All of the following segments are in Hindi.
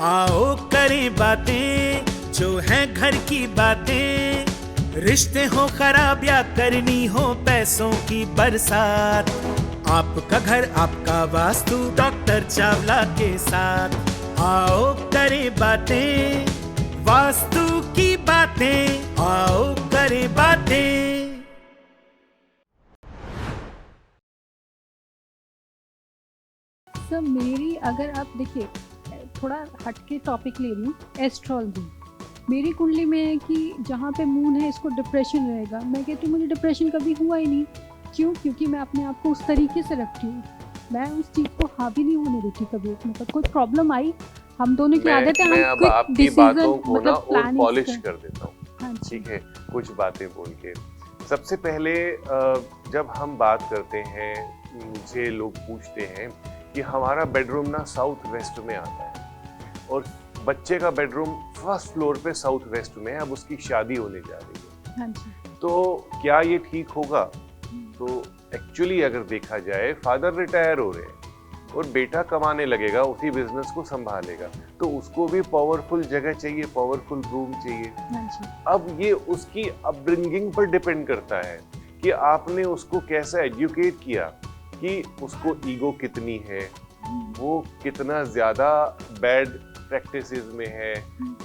आओ करें बातें जो हैं घर की बातें, रिश्ते हो खराब या करनी हो पैसों की बरसात, आपका घर आपका वास्तु डॉक्टर चावला के साथ। आओ करें बातें वास्तु की बातें, आओ करें बातें। सर मेरी, अगर आप देखिए, थोड़ा हटके टॉपिक ले रही हूँ, एस्ट्रोलॉजी मेरी कुंडली में है कि जहाँ पे मून है इसको डिप्रेशन रहेगा। मैं कहती हूँ मुझे डिप्रेशन कभी हुआ ही नहीं। क्यों? क्योंकि मैं अपने आप को उस तरीके से रखती हूँ, मैं उस चीज़ को हावी नहीं होने देती कभी। मतलब कोई प्रॉब्लम आई, हम दोनों की आदत है, मैं हम अब क्विक आपकी डिसीजन बातों को ना मतलब और प्लानिंग पॉलिश कर देता हूँ, हाँ जी। ठीक है, कुछ बातें बोल के। सबसे पहले जब हम बात करते हैं, मुझे लोग पूछते हैं कि हमारा बेडरूम ना साउथ वेस्ट में आता है और बच्चे का बेडरूम फर्स्ट फ्लोर पे साउथ वेस्ट में है, अब उसकी शादी होने जा रही है, हाँ जी। तो क्या ये ठीक होगा? तो एक्चुअली अगर देखा जाए, फादर रिटायर हो रहे हैं और बेटा कमाने लगेगा, उसी बिजनेस को संभालेगा, तो उसको भी पावरफुल जगह चाहिए, पावरफुल रूम चाहिए। हाँ जी। अब ये उसकी अपब्रिंगिंग पर डिपेंड करता है कि आपने उसको कैसा एजुकेट किया, कि उसको ईगो कितनी है, वो कितना ज्यादा बैड प्रैक्टिसेस में है,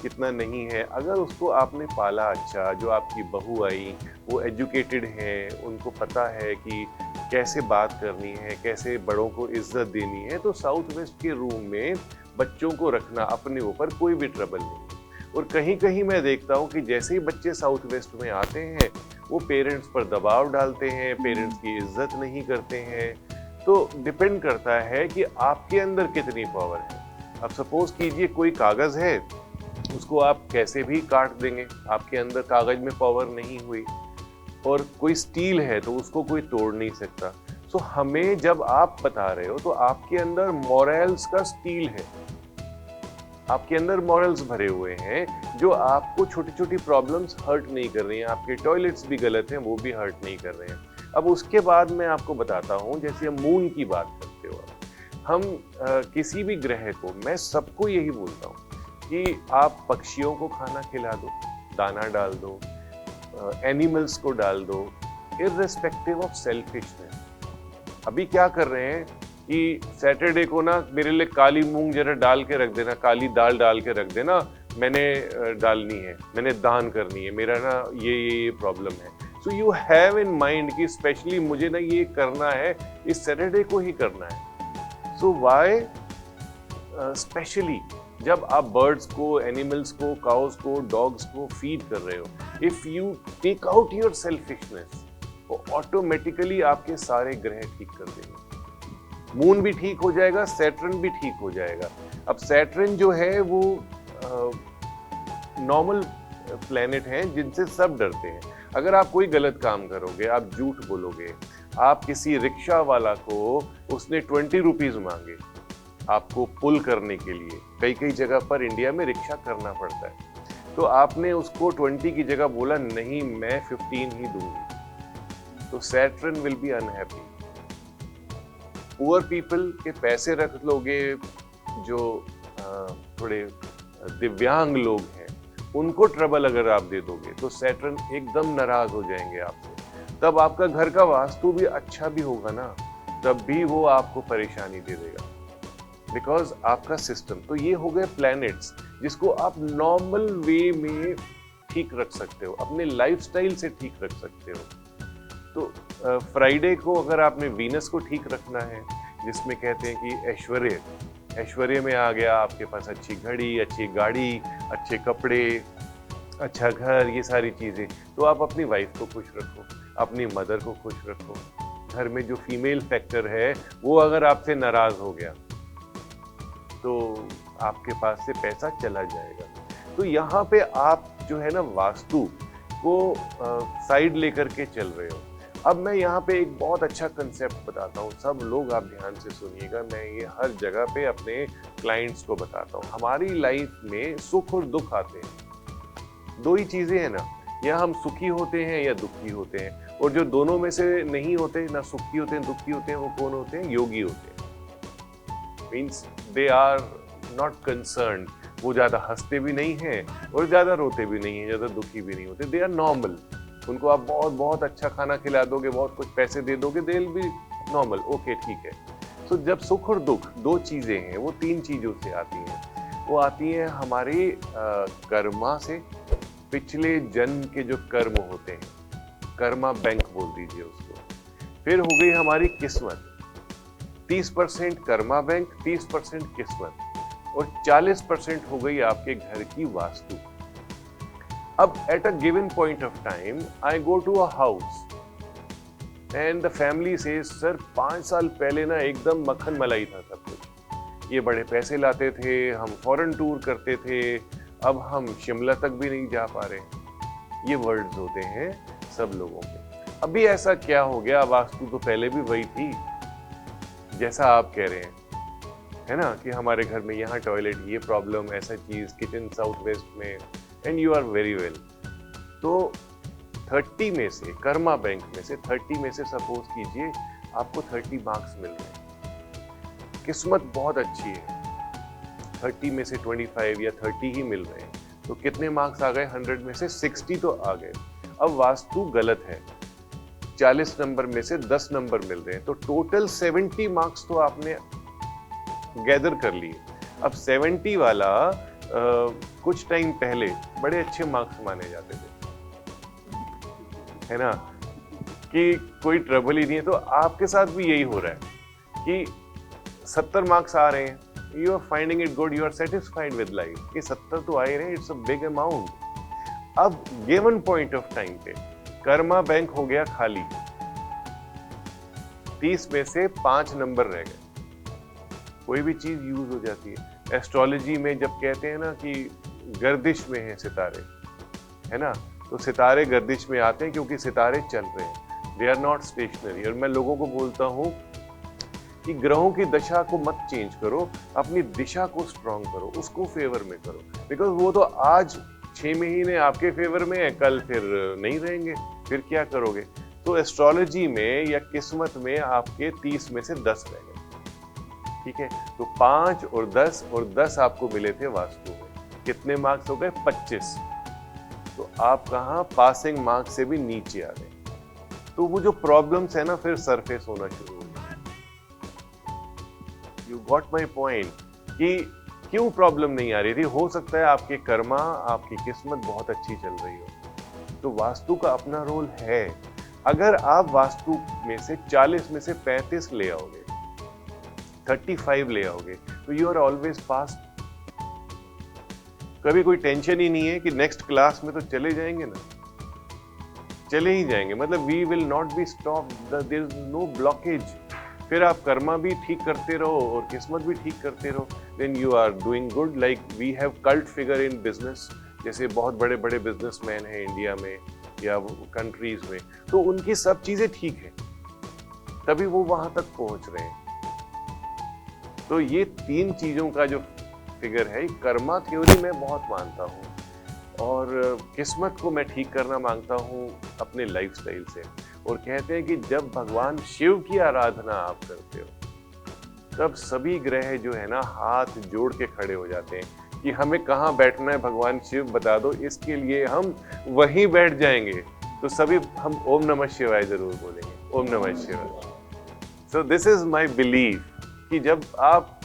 कितना नहीं है। अगर उसको आपने पाला अच्छा, जो आपकी बहू आई वो एजुकेटेड है, उनको पता है कि कैसे बात करनी है, कैसे बड़ों को इज्जत देनी है, तो साउथ वेस्ट के रूम में बच्चों को रखना अपने ऊपर कोई भी ट्रबल नहीं। और कहीं कहीं मैं देखता हूँ कि जैसे ही बच्चे साउथ वेस्ट में आते हैं, वो पेरेंट्स पर दबाव डालते हैं, पेरेंट्स की इज्जत नहीं करते हैं। तो डिपेंड करता है कि आपके अंदर कितनी पावर है। अब सपोज कीजिए कोई कागज है, उसको आप कैसे भी काट देंगे, आपके अंदर कागज में पावर नहीं हुई। और कोई स्टील है तो उसको कोई तोड़ नहीं सकता। सो हमें जब आप बता रहे हो तो आपके अंदर मॉरल्स का स्टील है, आपके अंदर मॉरल्स भरे हुए हैं जो आपको छोटी छोटी प्रॉब्लम्स हर्ट नहीं कर रही हैं। आपके टॉयलेट्स भी गलत हैं, वो भी हर्ट नहीं कर रहे हैं। अब उसके बाद मैं आपको बताता हूँ, जैसे हम मून की बात करते हो, हम किसी भी ग्रह को, मैं सबको यही बोलता हूँ कि आप पक्षियों को खाना खिला दो, दाना डाल दो, एनिमल्स को डाल दो, इर्रेस्पेक्टिव ऑफ सेल्फिशनेस। अभी क्या कर रहे हैं कि सैटरडे को ना मेरे लिए काली मूंग जरा डाल के रख देना, काली दाल डाल के रख देना, मैंने डालनी है, मैंने दान करनी है, मेरा ना ये प्रॉब्लम है। So you have in mind कि स्पेशली मुझे ना ये करना है, इस सैटरडे को ही करना है। सो व्हाई स्पेशली जब आप बर्ड्स को, एनिमल्स को, काउस को, डॉग्स को फीड कर रहे हो, if you take out your selfishness, वो ऑटोमेटिकली आपके सारे ग्रह ठीक कर देंगे। मून भी ठीक हो जाएगा, सैटर्न भी ठीक हो जाएगा। अब सैटर्न जो है वो नॉर्मल प्लेनेट है जिनसे सब डरते हैं। अगर आप कोई गलत काम करोगे, आप झूठ बोलोगे, आप किसी रिक्शा वाला को, उसने 20 रुपीज मांगे आपको पुल करने के लिए, कई कई जगह पर इंडिया में रिक्शा करना पड़ता है, तो आपने उसको 20 की जगह बोला नहीं मैं 15 ही दूंगी, तो Saturn will be unhappy. Poor people के पैसे रख लोगे, जो थोड़े दिव्यांग लोग हैं उनको ट्रबल अगर आप दे दोगे, तो सैटर्न एकदम नाराज हो जाएंगे आपसे। तब आपका घर का वास्तु भी अच्छा भी होगा ना, तब भी वो आपको परेशानी दे देगा, बिकॉज आपका सिस्टम। तो ये हो गए प्लैनेट्स जिसको आप नॉर्मल वे में ठीक रख सकते हो, अपने लाइफस्टाइल से ठीक रख सकते हो। तो फ्राइडे को अगर आपने वीनस को ठीक रखना है, जिसमें कहते हैं कि ऐश्वर्य, ऐश्वर्य में आ गया आपके पास अच्छी घड़ी, अच्छी गाड़ी, अच्छे कपड़े, अच्छा घर, ये सारी चीजें, तो आप अपनी वाइफ को खुश रखो, अपनी मदर को खुश रखो। घर में जो फीमेल फैक्टर है वो अगर आपसे नाराज हो गया तो आपके पास से पैसा चला जाएगा। तो यहाँ पे आप जो है ना वास्तु को साइड लेकर के चल रहे हो। अब मैं यहाँ पे एक बहुत अच्छा कंसेप्ट बताता हूँ, सब लोग आप ध्यान से सुनिएगा, मैं ये हर जगह पे अपने क्लाइंट्स को बताता हूँ। हमारी लाइफ में सुख और दुख आते हैं, दो ही चीजें हैं ना, या हम सुखी होते हैं या दुखी होते हैं। और जो दोनों में से नहीं होते, ना सुखी होते हैं दुखी होते हैं, वो कौन होते हैं? योगी होते हैं। Means they are not concern, वो ज्यादा हंसते भी नहीं हैं और ज्यादा रोते भी नहीं हैं, ज्यादा दुखी भी नहीं होते, दे आर नॉर्मल। उनको आप बहुत बहुत अच्छा खाना खिला दोगे, बहुत कुछ पैसे दे दोगे, they will be normal, okay ठीक है। तो जब सुख और दुख दो चीजें हैं, वो तीन चीजों से आती हैं। वो आती हैं हमारे कर्मा से, पिछले जन्म के जो कर्म होते हैं, कर्मा बैंक बोल दीजिए उसको। फिर हो गई हमारी किस्मत, 30% कर्मा बैंक, 30% किस्मत, और 40% हो गई आपके घर की वास्तु। अब at a given point of time I go to a house and the family से, सर 5 साल पहले ना एकदम मक्खन मलाई था सब कुछ, ये बड़े पैसे लाते थे, हम फॉरेन टूर करते थे, अब हम शिमला तक भी नहीं जा पा रहे। ये वर्ड्स होते हैं सब लोगों के। अभी ऐसा क्या हो गया? वास्तु तो पहले भी वही थी जैसा आप कह रहे हैं, है ना, कि हमारे घर में यहाँ टॉयलेट, ये प्रॉब्लम, ऐसा चीज, किचन साउथ वेस्ट में, and you are very well. तो 30 में से, कर्मा बैंक में से 30 में से सपोज कीजिए आपको 30 मार्क्स मिल रहे हैं, किस्मत बहुत अच्छी है, 30 में से 25 या 30 ही मिल रहे हैं, तो कितने मार्क्स आ गए? 100 में से 60 तो आ गए। अब वास्तु गलत है, 40 नंबर में से 10 नंबर मिल रहे हैं, तो टोटल 70 मार्क्स तो आपने गैदर कर लिए। अब 70 वाला कुछ टाइम पहले बड़े अच्छे मार्क्स माने जाते थे, है ना, कि कोई ट्रबल ही नहीं है। तो आपके साथ भी यही हो रहा है कि 70 मार्क्स आ रहे हैं, you are finding it good, you are satisfied with life, कि 70 तो आ ही रहे, it's a big amount। अब given point of time पे कर्मा बैंक हो गया खाली, 30 में से 5 नंबर रह गए, कोई भी चीज यूज हो जाती है। एस्ट्रोलॉजी में जब कहते हैं ना कि गर्दिश में है सितारे, है ना, तो सितारे गर्दिश में आते हैं क्योंकि सितारे चल रहे हैं, दे आर नॉट स्टेशनरी। और मैं लोगों को बोलता हूँ कि ग्रहों की दशा को मत चेंज करो, अपनी दिशा को स्ट्रॉन्ग करो, उसको फेवर में करो, बिकॉज वो तो आज 6 महीने आपके फेवर में है, कल फिर नहीं रहेंगे, फिर क्या करोगे? तो एस्ट्रोलॉजी में या किस्मत में आपके 30 में से 10 रह गए, ठीक है। तो 5 और 10 आपको मिले थे वास्तु में, कितने मार्क्स हो गए? 25। तो आप कहाँ? पासिंग मार्क्स से भी नीचे आ गए। तो वो जो प्रॉब्लम्स है ना, फिर सरफेस होना शुरू हो गया। यू गॉट माई पॉइंट, कि क्यों प्रॉब्लम नहीं आ रही थी? हो सकता है आपके कर्मा, आपकी किस्मत बहुत अच्छी चल रही हो, तो वास्तु का अपना रोल है। अगर आप वास्तु में से 40 में से 35 ले आओगे, 35 ले आओगे, तो यू आर ऑलवेज पास। कभी कोई टेंशन ही नहीं है कि नेक्स्ट क्लास में तो चले जाएंगे ना, चले ही जाएंगे, मतलब we will not be stop, there is no blockage. फिर आप कर्मा भी ठीक करते रहो और किस्मत भी ठीक करते रहो, then you are doing good. Like we have cult figure in business, जैसे बहुत बड़े बड़े बिजनेसमैन हैं इंडिया में या कंट्रीज में, तो उनकी सब चीजें ठीक है, तभी वो वहां तक पहुंच रहे हैं। तो ये 3 चीजों का जो फिगर है, कर्मा थ्योरी मैं बहुत मानता हूँ, और किस्मत को मैं ठीक करना मांगता हूँ अपने लाइफस्टाइल से। और कहते हैं कि जब भगवान शिव की आराधना आप करते हो, तब सभी ग्रह जो है ना हाथ जोड़ के खड़े हो जाते हैं कि हमें कहाँ बैठना है, भगवान शिव बता दो, इसके लिए हम वहीं बैठ जाएंगे। तो सभी हम ओम नमः शिवाय जरूर बोलेंगे, ओम नमः शिवाय। So this is my belief कि जब आप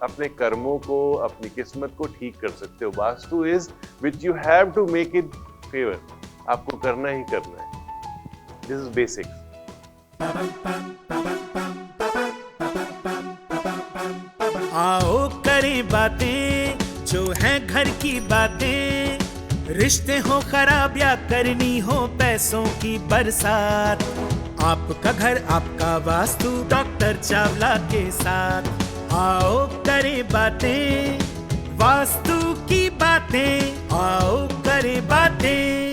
अपने कर्मों को, अपनी किस्मत को ठीक कर सकते हो, vastu is which you have to make it favour, आपको करना ही करना है। This is basics. आओ करें बातें जो हैं घर की बातें, रिश्ते हो खराब या करनी हो पैसों की बरसात, आपका घर आपका वास्तु डॉक्टर चावला के साथ। आओ करें बातें वास्तु की बातें, आओ करें बातें।